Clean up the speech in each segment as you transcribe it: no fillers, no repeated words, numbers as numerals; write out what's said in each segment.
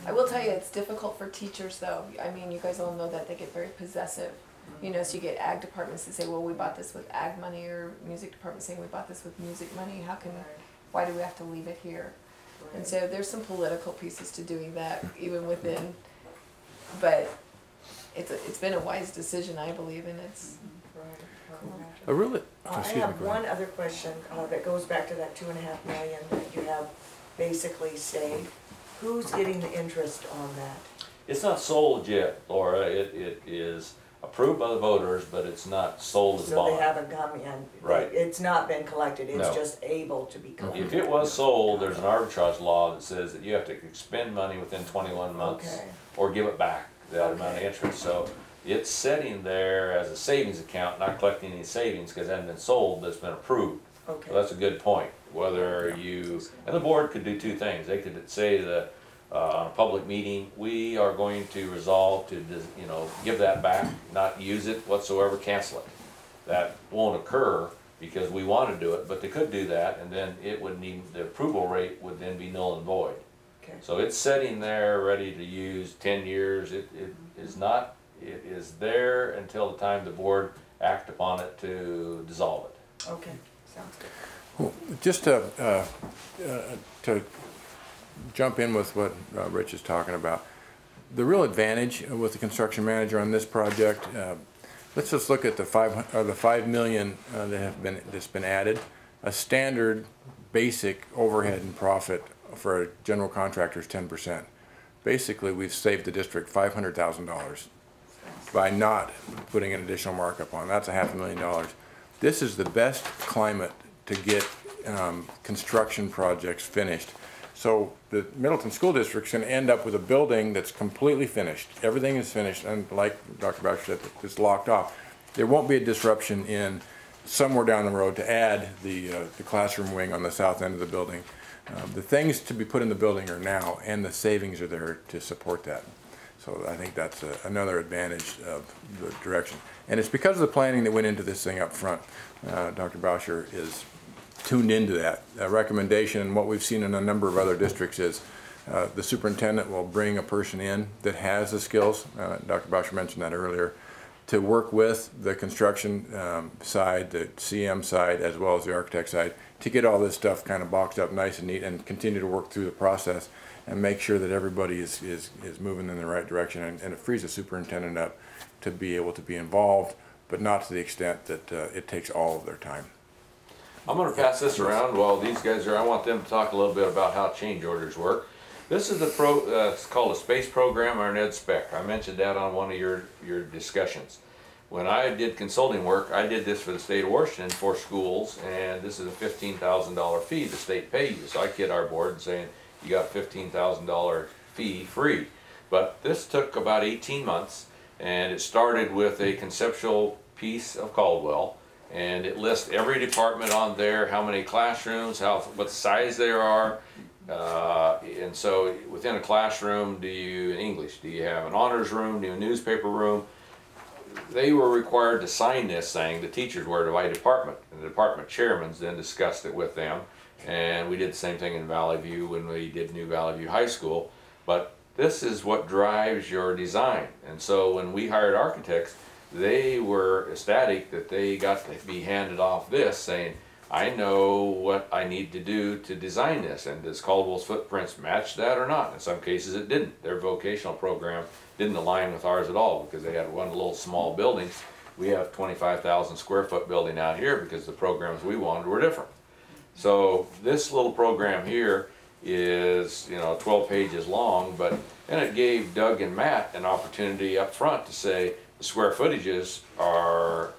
I will tell you, it's difficult for teachers though. I mean, you guys all know that they get very possessive. You know, so you get ag departments that say, well, we bought this with ag money, or music departments saying we bought this with music money. Why do we have to leave it here? Right. And so there's some political pieces to doing that, even within, but it's been a wise decision, I believe, and it's. I have one other question that goes back to that $2.5 million that you have basically saved. Who's getting the interest on that? It's not sold yet, Laura. It is approved by the voters, but it's not sold as a bond. So they haven't come in. Right. It's not been collected. It's No. just able to be collected. If it was sold, there's an arbitrage law that says that you have to expend money within 21 months Okay. or give it back, that amount of interest. So it's sitting there as a savings account, not collecting any savings because it hasn't been sold, but it's been approved. Okay. So that's a good point. Whether you, and the board could do two things. They could say that on a public meeting, we are going to resolve to, you know, give that back, not use it whatsoever, cancel it. That won't occur because we want to do it, but they could do that, and then it would need, the approval rate would then be null and void. Okay. So it's sitting there ready to use 10 years. It is not, it is there until the time the board act upon it to dissolve it. Okay, sounds good. Well, just to jump in with what Rich is talking about, the real advantage with the construction manager on this project, let's just look at the $5 million that's been added. A standard basic overhead and profit for a general contractor is 10%. Basically, we've saved the district $500,000 by not putting an additional markup on. That's $500,000. This is the best climate to get construction projects finished. So the Middleton School District's going to end up with a building that's completely finished. Everything is finished, and like Dr. Boucher said, it's locked off. There won't be a disruption in somewhere down the road to add the classroom wing on the south end of the building. The things to be put in the building are now, and the savings are there to support that. So I think that's another advantage of the direction. And it's because of the planning that went into this thing up front. Dr. Boucher is tuned into that recommendation, and what we've seen in a number of other districts is the superintendent will bring a person in that has the skills, Dr. Boucher mentioned that earlier, to work with the construction side, the CM side, as well as the architect side, to get all this stuff kind of boxed up nice and neat and continue to work through the process and make sure that everybody is moving in the right direction, and it frees the superintendent up to be able to be involved, but not to the extent that it takes all of their time. I'm going to pass this around while these guys are, I want them to talk a little bit about how change orders work. This is the it's called a SPACE program, or an ed spec. I mentioned that on one of your discussions. When I did consulting work, I did this for the state of Washington for schools, and this is a $15,000 fee the state pays you. So I kid our board saying you got a $15,000 fee free. But this took about 18 months, and it started with a conceptual piece of Caldwell. And it lists every department on there, how many classrooms, what size they are. And so within a classroom, in English, do you have an honors room, do you have a newspaper room? They were required to sign this saying, the teachers were by department, and the department chairmen then discussed it with them. And we did the same thing in Valley View when we did New Valley View High School. But this is what drives your design. And so when we hired architects, they were ecstatic that they got to be handed off this saying, I know what I need to do to design this, and does Caldwell's footprints match that or not? In some cases it didn't. Their vocational program didn't align with ours at all because they had one little small building. We have 25,000 square foot building out here because the programs we wanted were different. So this little program here is 12 pages long, and it gave Doug and Matt an opportunity up front to say, the square footages are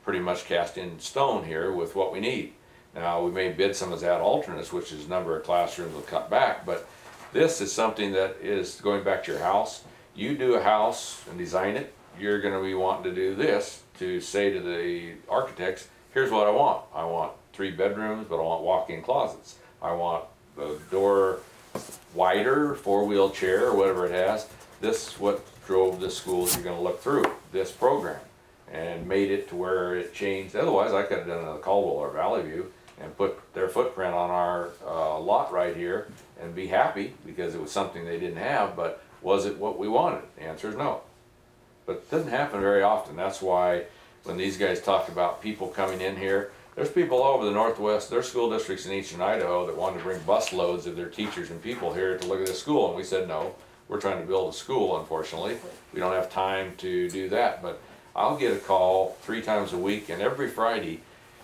pretty much cast in stone here with what we need. Now we may bid some of that alternates, which is number of classrooms will cut back, but this is something that is going back to your house. You do a house and design it, you're going to be wanting to do this to say to the architects, here's what I want. I want 3 bedrooms, but I want walk-in closets. I want the door wider, 4-wheel chair, or whatever it has. This is what drove the schools you're going to look through, this program, and made it to where it changed. Otherwise, I could have done it in Caldwell or Valley View, and put their footprint on our lot right here and be happy because it was something they didn't have, but was it what we wanted? The answer is no. But it doesn't happen very often. That's why when these guys talk about people coming in here, there's people all over the Northwest, there's school districts in eastern Idaho that want to bring bus loads of their teachers and people here to look at this school, and we said no. We're trying to build a school, unfortunately. We don't have time to do that, but I'll get a call 3 times a week, and every Friday,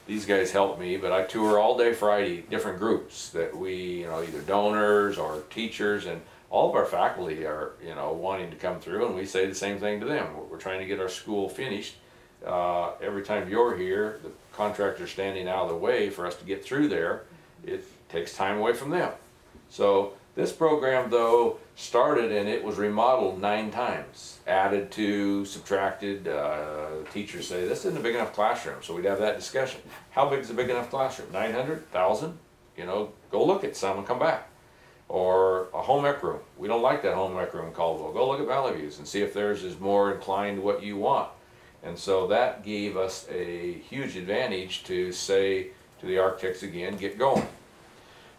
these guys help me, but I tour all day Friday, different groups that we, you know, either donors or teachers, and all of our faculty are, you know, wanting to come through, and we say the same thing to them. We're trying to get our school finished. Every time you're here, the contractor's standing out of the way for us to get through there. It takes time away from them. So this program, though, started and it was remodeled 9 times. Added to, subtracted. Teachers say, this isn't a big enough classroom, so we'd have that discussion. How big is a big enough classroom? 900? 1,000? You know, go look at some and come back. Or a home ec room. We don't like that home ec room in Caldwell. Go look at Valley Views and see if theirs is more inclined to what you want. And so that gave us a huge advantage to say to the architects again, get going.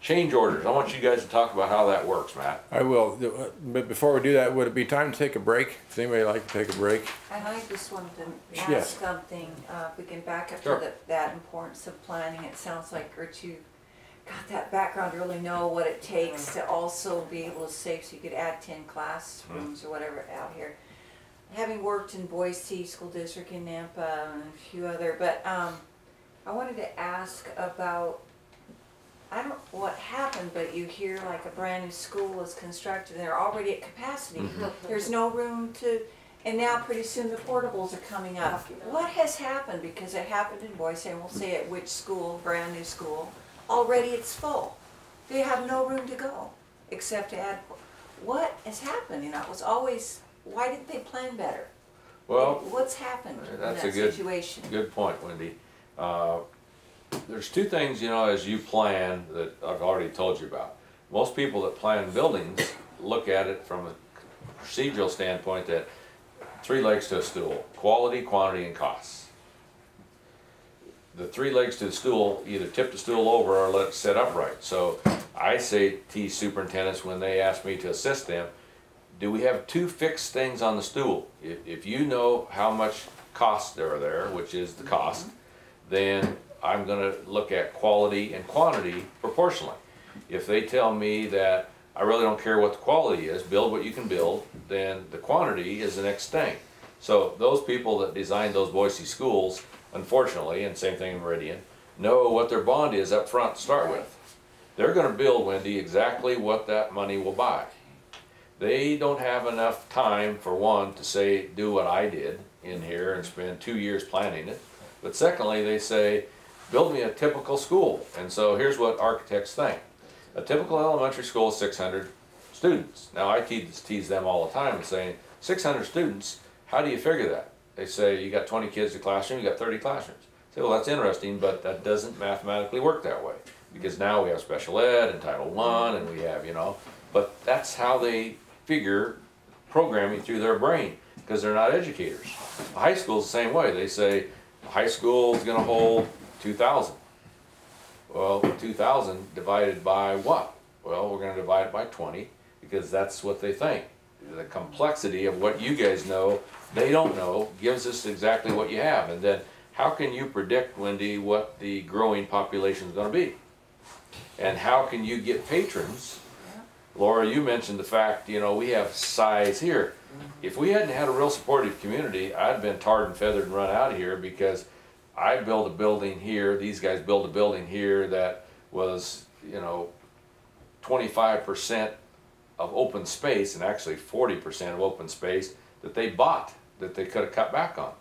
Change orders. I want you guys to talk about how that works, Matt. I will, but before we do that, would it be time to take a break? Does anybody like to take a break? And I just wanted to Yes. ask something, if we can back up Sure. to that importance of planning. It sounds like, Rich, you got that background to really know what it takes to also be able to save, so you could add 10 classrooms or whatever out here. Having worked in Boise School District in Nampa and a few other, but I wanted to ask about, I don't know what happened, but you hear like a brand new school is constructed, they're already at capacity. There's no room to, and now pretty soon the portables are coming up. What has happened? Because it happened in Boise, and we'll say at which school, brand new school, already it's full. They have no room to go, except to add, what has happened? You know, it was always, why didn't they plan better? Well, What's happened in that's that a good, situation? good point, Wendy. There's 2 things, you know, as you plan that I've already told you about. Most people that plan buildings look at it from a procedural standpoint that 3 legs to a stool: quality, quantity, and costs. The 3 legs to the stool, either tip the stool over or let it sit upright. So I say to superintendents when they ask me to assist them, do we have 2 fixed things on the stool? If you know how much cost there are there, which is the cost, then I'm going to look at quality and quantity proportionally. If they tell me that I really don't care what the quality is, build what you can build, then the quantity is the next thing. So those people that designed those Boise schools, unfortunately, and same thing in Meridian, know what their bond is up front to start with. They're going to build, Wendy, exactly what that money will buy. They don't have enough time, for one, to say, do what I did in here and spend 2 years planning it. But secondly, they say, build me a typical school. And so here's what architects think. A typical elementary school is 600 students. Now I tease them all the time and saying, 600 students, how do you figure that? They say, you got 20 kids in a classroom, you got 30 classrooms. I say, well, that's interesting, but that doesn't mathematically work that way. Because now we have special ed and Title I, and we have, you know, but that's how they figure programming through their brain, because they're not educators. High school's the same way. They say, high school is going to hold 2,000. Well, 2,000 divided by what? Well, we're going to divide it by 20, because that's what they think. The complexity of what you guys know, they don't know, gives us exactly what you have. And then how can you predict, Wendy, what the growing population is going to be? And how can you get patrons? Laura, you mentioned the fact, you know, we have size here. If we hadn't had a real supportive community, I'd been tarred and feathered and run out of here, because I built a building here, these guys built a building here that was, you know, 25% of open space, and actually 40% of open space that they bought, that they could have cut back on.